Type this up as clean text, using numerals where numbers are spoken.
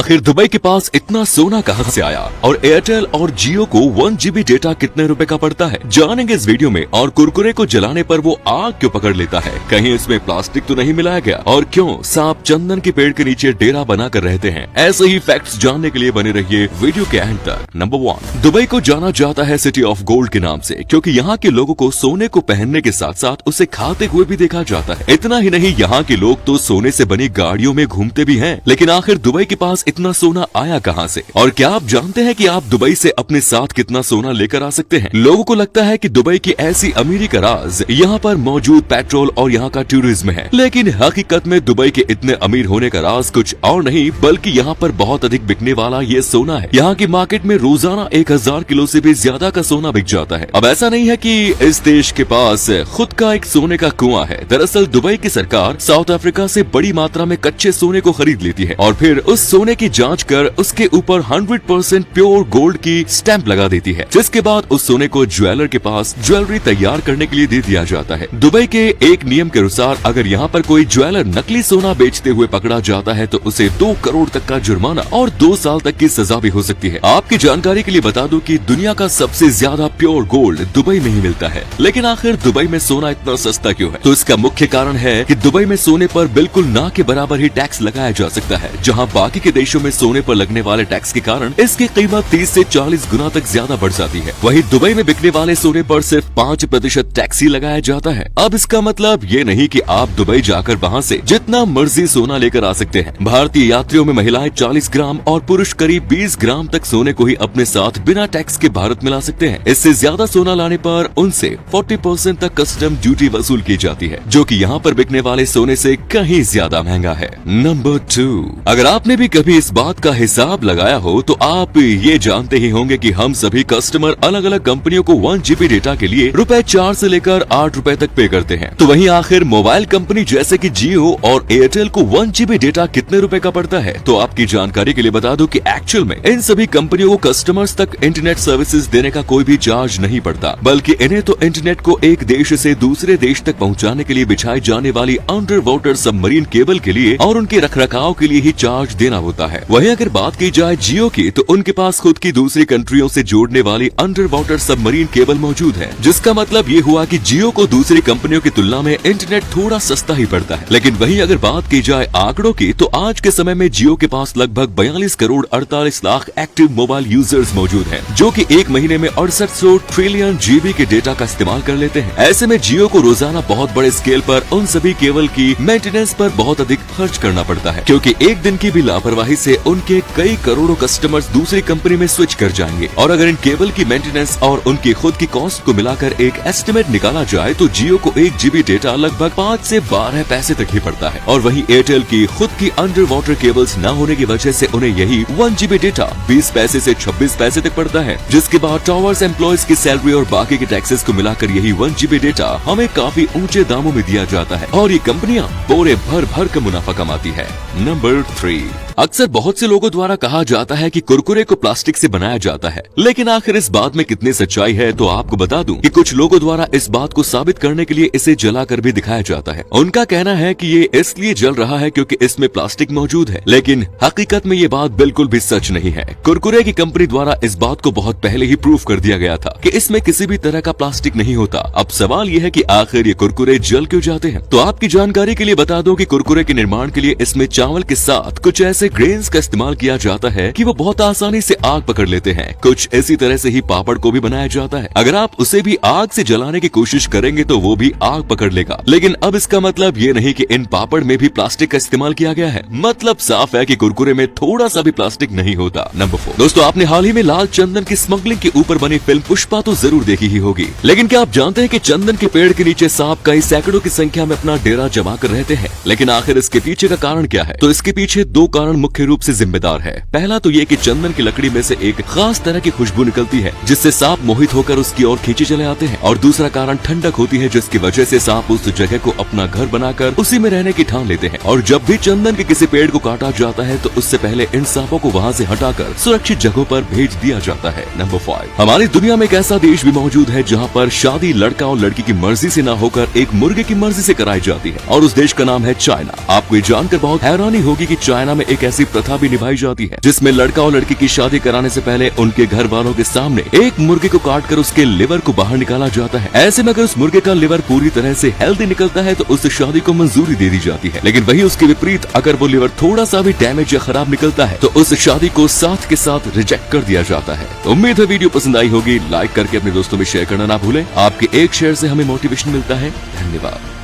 आखिर दुबई के पास इतना सोना कहां से आया और एयरटेल और जियो को 1 GB डेटा कितने रुपए का पड़ता है, जानेंगे इस वीडियो में। और कुरकुरे को जलाने पर वो आग क्यों पकड़ लेता है, कहीं इसमें प्लास्टिक तो नहीं मिलाया गया, और क्यों सांप चंदन के पेड़ के नीचे डेरा बनाकर रहते हैं। ऐसे ही फैक्ट्स जानने के लिए बने रहिए वीडियो के एंड तक। नंबर 1, दुबई को जाना जाता है सिटी ऑफ गोल्ड के नाम से, क्योंकि यहाँ के लोगों को सोने को पहनने के साथ साथ उसे खाते हुए भी देखा जाता है। इतना ही नहीं, यहाँ के लोग तो सोने से बनी गाड़ियों में घूमते भी हैं। लेकिन आखिर दुबई के पास इतना सोना आया कहां से, और क्या आप जानते हैं कि आप दुबई से अपने साथ कितना सोना लेकर आ सकते हैं। लोगों को लगता है कि दुबई की ऐसी अमीरी का राज यहाँ पर मौजूद पेट्रोल और यहाँ का टूरिज्म है, लेकिन हकीकत में दुबई के इतने अमीर होने का राज कुछ और नहीं बल्कि यहाँ पर बहुत अधिक बिकने वाला ये सोना है। यहाँ की मार्केट में रोजाना 1000 किलो से भी ज्यादा का सोना बिक जाता है। अब ऐसा नहीं है कि इस देश के पास खुद का एक सोने का कुआं है। दरअसल दुबई की सरकार साउथ अफ्रीका से बड़ी मात्रा में कच्चे सोने को खरीद लेती है और फिर उस सोने की जांच कर उसके ऊपर 100% प्योर गोल्ड की स्टैंप लगा देती है, जिसके बाद उस सोने को ज्वेलर के पास ज्वेलरी तैयार करने के लिए दे दिया जाता है। दुबई के एक नियम के अनुसार अगर यहाँ पर कोई ज्वेलर नकली सोना बेचते हुए पकड़ा जाता है तो उसे 2 करोड़ तक का जुर्माना और 2 साल तक की सजा भी हो सकती है। आपकी जानकारी के लिए बता दूं कि दुनिया का सबसे ज्यादा प्योर गोल्ड दुबई में ही मिलता है। लेकिन आखिर दुबई में सोना इतना सस्ता क्यों है? तो इसका मुख्य कारण है कि दुबई में सोने पर बिल्कुल ना के बराबर ही टैक्स लगाया जा सकता है। जहाँ बाकी के देशों में सोने पर लगने वाले टैक्स के कारण इसकी कीमत 30 से 40 गुना तक ज्यादा बढ़ जाती है, वहीं दुबई में बिकने वाले सोने पर सिर्फ 5% टैक्स ही लगाया जाता है। अब इसका मतलब ये नहीं कि आप दुबई जाकर वहाँ से जितना मर्जी सोना लेकर आ सकते हैं। भारतीय यात्रियों में महिलाएं 40 ग्राम और पुरुष करीब 20 ग्राम तक सोने को ही अपने साथ बिना टैक्स के भारत में ला सकते हैं। इससे ज्यादा सोना लाने पर उनसे 40% तक कस्टम ड्यूटी वसूल की जाती है, जो कि यहाँ पर बिकने वाले सोने से कहीं ज्यादा महंगा है। नंबर 2, अगर आपने भी कभी इस बात का हिसाब लगाया हो तो आप ये जानते ही होंगे कि हम सभी कस्टमर अलग अलग कंपनियों को 1 GB डेटा के लिए ₹4 से लेकर ₹8 तक पे करते हैं। तो वहीं आखिर मोबाइल कंपनी जैसे कि जियो और एयरटेल को 1 GB डेटा कितने रुपए का पड़ता है? तो आपकी जानकारी के लिए बता दूं कि एक्चुअल में इन सभी कंपनियों को कस्टमर्स तक इंटरनेट सर्विसेज देने का कोई भी चार्ज नहीं पड़ता, बल्कि इन्हें तो इंटरनेट को एक देश से दूसरे देश तक पहुँचाने के लिए बिछाई जाने वाली अंडर वाटर सबमरीन केबल के लिए और उनके रखरखाव के लिए ही चार्ज देना होता है। वहीं अगर बात की जाए जियो की, तो उनके पास खुद की दूसरी कंट्रियों से जोड़ने वाली अंडर वाटर सबमरीन केबल मौजूद है, जिसका मतलब ये हुआ कि जियो को दूसरी कंपनियों की तुलना में इंटरनेट थोड़ा सस्ता ही पड़ता है। लेकिन वहीं अगर बात की जाए आंकड़ों की, तो आज के समय में जियो के पास लगभग 42 crore 48 lakh active mobile users मौजूद हैं, जो कि एक महीने में 6800 ट्रिलियन GB के डेटा का इस्तेमाल कर लेते हैं। ऐसे में जियो को रोजाना बहुत बड़े स्केल पर उन सभी केबल की मेंटेनेंस पर बहुत अधिक खर्च करना पड़ता है, क्योंकि एक दिन की भी लापरवाही से उनके कई करोड़ों कस्टमर्स दूसरी कंपनी में स्विच कर जाएंगे। और अगर इन केबल की मेंटेनेंस और उनकी खुद की कॉस्ट को मिलाकर एक एस्टिमेट निकाला जाए तो जियो को 1 GB डेटा लगभग 5 से 12 पैसे तक ही पड़ता है। और वहीं एयरटेल की खुद की अंडर वाटर केबल्स न होने की वजह से उन्हें यही 1 GB डेटा 20 पैसे से 26 पैसे तक पड़ता है, जिसके बाद टावर्स एम्प्लॉयज की सैलरी और बाकी के टैक्सेस को मिलाकर यही 1 GB डेटा हमें काफी ऊंचे दामों में दिया जाता है और ये कंपनियां बोरे भर भर का मुनाफा कमाती है। नंबर 3, अक्सर बहुत से लोगों द्वारा कहा जाता है कि कुरकुरे को प्लास्टिक से बनाया जाता है, लेकिन आखिर इस बात में कितनी सच्चाई है? तो आपको बता दूं कि कुछ लोगों द्वारा इस बात को साबित करने के लिए इसे जलाकर भी दिखाया जाता है। उनका कहना है कि ये इसलिए जल रहा है क्योंकि इसमें प्लास्टिक मौजूद है, लेकिन हकीकत में ये बात बिल्कुल भी सच नहीं है। कुरकुरे की कंपनी द्वारा इस बात को बहुत पहले ही प्रूफ कर दिया गया था कि इसमें किसी भी तरह का प्लास्टिक नहीं होता। अब सवाल ये है कि आखिर ये कुरकुरे जल क्यों जाते हैं? तो आपकी जानकारी के लिए बता दूं कि कुरकुरे के निर्माण के लिए इसमें चावल के साथ कुछ ऐसे ग्रेन्स का इस्तेमाल किया जाता है कि वो बहुत आसानी से आग पकड़ लेते हैं। कुछ इसी तरह से ही पापड़ को भी बनाया जाता है। अगर आप उसे भी आग से जलाने की कोशिश करेंगे तो वो भी आग पकड़ लेगा। लेकिन अब इसका मतलब ये नहीं कि इन पापड़ में भी प्लास्टिक का इस्तेमाल किया गया है। मतलब साफ है कि कुरकुरे में थोड़ा सा भी प्लास्टिक नहीं होता। नंबर 4, दोस्तों आपने हाल ही में लाल चंदन की स्मगलिंग के ऊपर बनी फिल्म पुष्पा तो जरूर देखी ही होगी, लेकिन क्या आप जानते हैं कि चंदन के पेड़ के नीचे सांप कई सैकड़ों की संख्या में अपना डेरा जमा कर रहते हैं? लेकिन आखिर इसके पीछे का कारण क्या है? तो इसके पीछे 2 कारण मुख्य रूप से जिम्मेदार है। पहला तो ये कि चंदन की लकड़ी में से एक खास तरह की खुशबू निकलती है, जिससे सांप मोहित होकर उसकी ओर खींचे चले आते हैं। और दूसरा कारण ठंडक होती है, जिसकी वजह से सांप उस जगह को अपना घर बनाकर उसी में रहने की ठान लेते हैं। और जब भी चंदन के किसी पेड़ को काटा जाता है तो उससे पहले इन सांपों को वहाँ से हटाकर सुरक्षित जगहों पर भेज दिया जाता है। नंबर 5, हमारी दुनिया में एक ऐसा देश भी मौजूद है जहाँ पर शादी लड़का और लड़की की मर्जी से न होकर एक मुर्गे की मर्जी से कराई जाती है, और उस देश का नाम है चाइना। आपको ये जानकर बहुत हैरानी होगी कि चाइना में एक एक ऐसी प्रथा भी निभाई जाती है जिसमें लड़का और लड़की की शादी कराने से पहले उनके घर वालों के सामने एक मुर्गे को काट कर उसके लिवर को बाहर निकाला जाता है। ऐसे में अगर उस मुर्गे का लिवर पूरी तरह से हेल्दी निकलता है तो उस शादी को मंजूरी दे दी जाती है, लेकिन वही उसके विपरीत अगर वो लिवर थोड़ा सा भी डैमेज या खराब निकलता है तो उस शादी को साथ के साथ रिजेक्ट कर दिया जाता है। तो उम्मीद है वीडियो पसंद आई होगी। लाइक करके अपने दोस्तों में शेयर करना ना भूलें। आपके एक शेयर से हमें मोटिवेशन मिलता है। धन्यवाद।